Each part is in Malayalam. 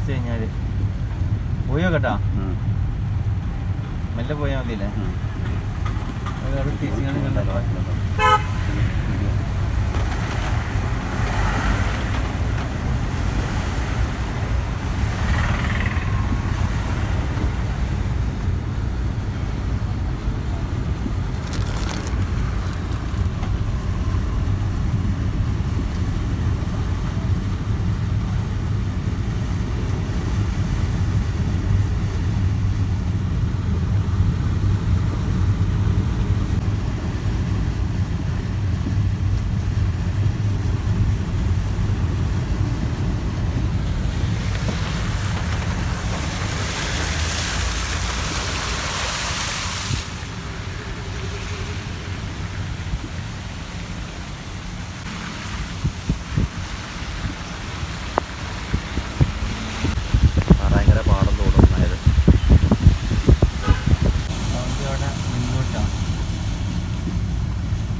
കുറച്ച് കഴിഞ്ഞാൽ പോയോ കേട്ടാ മെല്ലെ പോയാൽ മതിയല്ലേ തിരിച്ചു.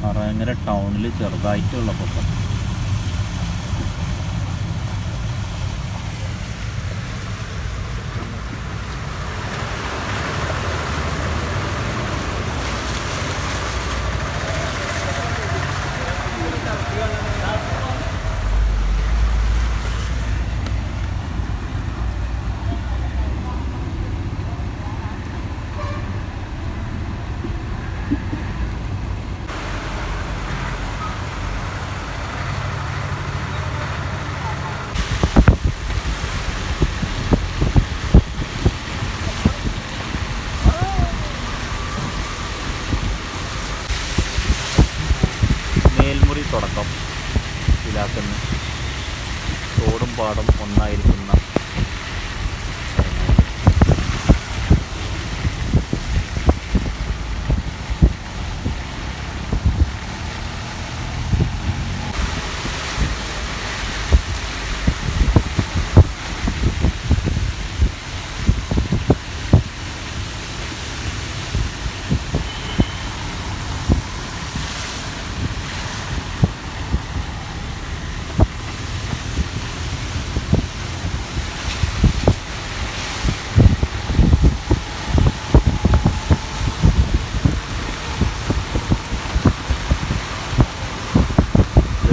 പറയങ്ങര ടൗണിൽ ചെറുതായിട്ടുള്ള പൊക്കം. മേൽമുറി തുടക്കം ഇലാക്കുന്ന തോടും പാടും ഒന്നായിരിക്കുന്ന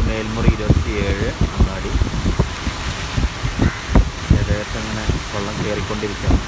മേൽമുറി 27 അങ്ങാടി. ഏകദേശം ഇങ്ങനെ വെള്ളം കയറിക്കൊണ്ടിരിക്കുകയാണ്.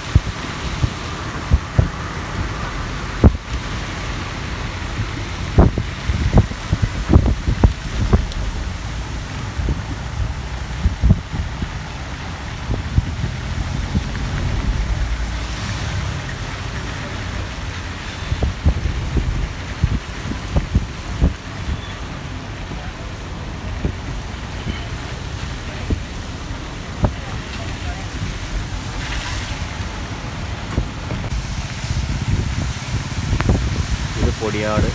പൊടിയാട്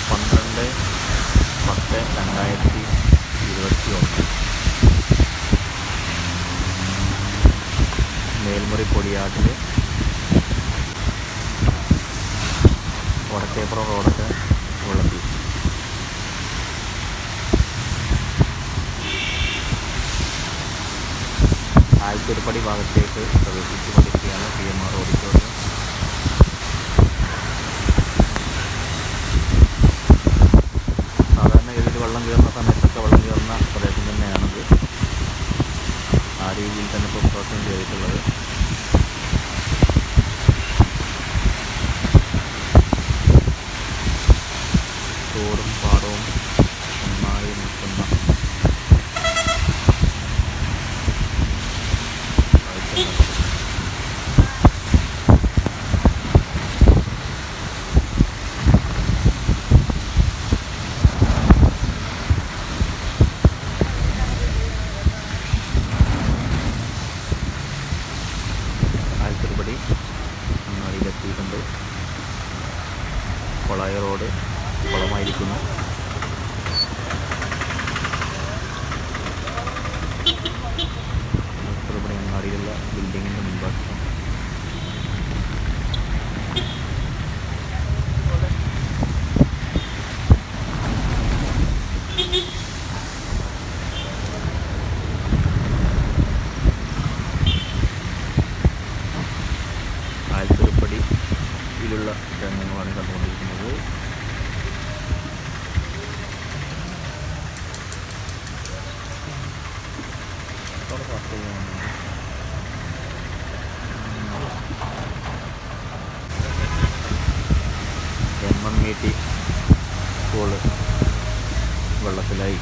12/10/2021 മേൽമുറി പൊടിയാട്ടിൽ വടക്കേപ്പുറം റോഡൊക്കെ വെള്ളത്തിൽ. ആയിത്തിരുപ്പടി ഭാഗത്തേക്ക് പ്രവേശിച്ചു കൊണ്ടിരിക്കുകയാണ് PMR ഓഡിറ്റോറിയം. സാധാരണഗതിയിൽ വെള്ളം കയറുന്ന സമയത്തൊക്കെ വെള്ളം കയറുന്ന പ്രദേശം തന്നെയാണിത്. ആ രീതിയിൽ തന്നെ ഇപ്പോൾ പ്രിപ്പറേഷൻ ചെയ്തിട്ടുള്ളത്. തോടും പാടവും ഒന്നായി നിൽക്കുന്ന ആയിരത്തിരുപടി അങ്ങാടിയിലെത്തിയിട്ടുണ്ട്. കൊളായ റോഡ് കുളമായിരിക്കുന്നു. ആയിരത്തിരുപടി അങ്ങാടിയിലുള്ള ബിൽഡിങ്ങിൻ്റെ മുൻഭാഗം. MMET സ്കൂള് വെള്ളത്തിലായി.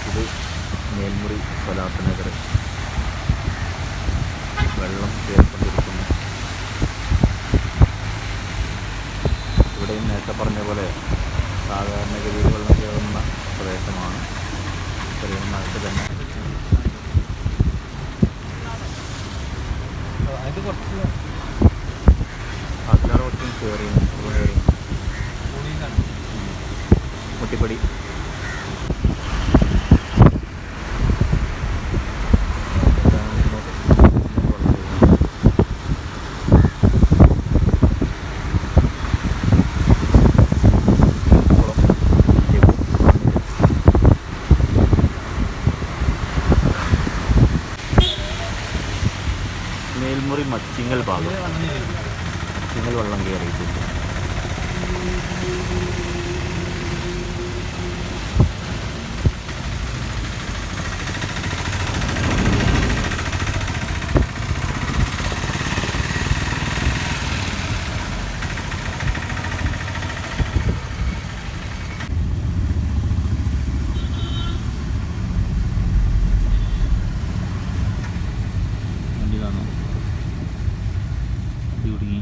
ഇത് മേൽമുറി സ്വലാത്ത് നഗർ വെള്ളം കയറിക്കൊണ്ടിരിക്കുന്നു. ഇവിടെയും നേരത്തെ പറഞ്ഞ പോലെ സാധാരണഗതിയിൽ വെള്ളം കയറുന്ന പ്രദേശമാണ്. ചെറിയ മഴത്ത് തന്നെ അതിലാറ് കുറച്ചും കയറി മുട്ടിപ്പടി. മേൽമുറി മച്ചിങ്ങൽ ഭാഗം മച്ചിങ്ങൽ വെള്ളം കയറിയിട്ടില്ല. കുടുങ്ങി.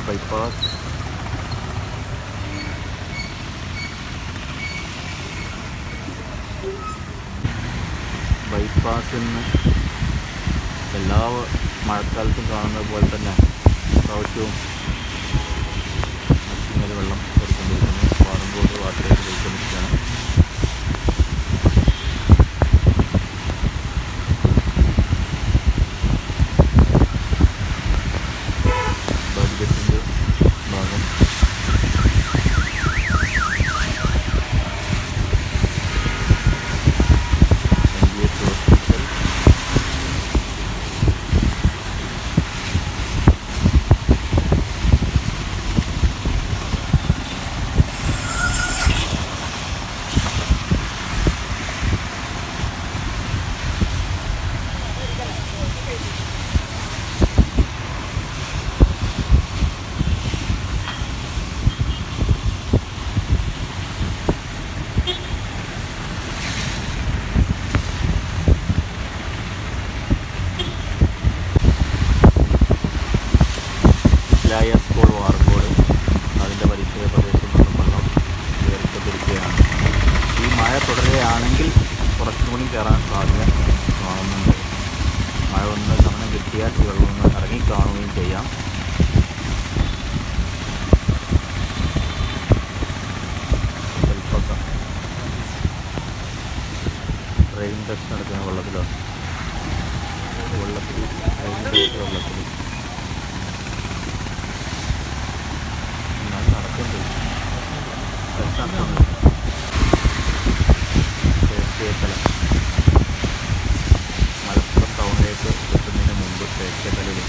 ബൈപ്പാസ് ബൈപ്പാസിന്ന് എല്ലാ മഴക്കാലത്തും കാണുന്നത് പോലെ തന്നെ പ്രാവശ്യവും മച്ചിങ്ങൽ വെള്ളം കയറിക്കൊണ്ടിരിക്കുന്നു. പാറങ്കോട് വാട്ടറേറ്റ് പോയിക്കൊണ്ടിരിക്കുകയാണ്. ബഡ്ജറ്റിൻ്റെ ഭാഗം NGH ഹോസ്പിറ്റൽ, സ്കൂൾ വാർക്കോട് അതിൻ്റെ പരിസര പ്രദേശത്ത് നിന്നും വെള്ളം കയറിക്കൊണ്ടിരിക്കുകയാണ്. ഈ മഴ തുടരുകയാണെങ്കിൽ കുറച്ചും കൂടി കയറാൻ സാധ്യത കാണുന്നുണ്ട്. മഴ ഒന്ന് സമയം കിട്ടിയാൽ ഈ വെള്ളം ഒന്ന് ഇറങ്ങിക്കാണുകയും ചെയ്യാം. ചിലപ്പോൾ ഡ്രൈവിംഗ് ടെസ്റ്റ് നടക്കുന്ന വെള്ളത്തിൽ വെള്ളത്തിൽ തേക്കേത്തല മലപ്പുറം ടൗണിലേക്ക് എത്തുന്നതിന് മുമ്പ് തേക്കേത്തലയിൽ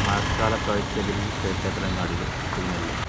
മഴക്കാല കാഴ്ചയിൽ തേക്കേത്തലങ്ങാടിയിൽ കുടുങ്ങില്ല.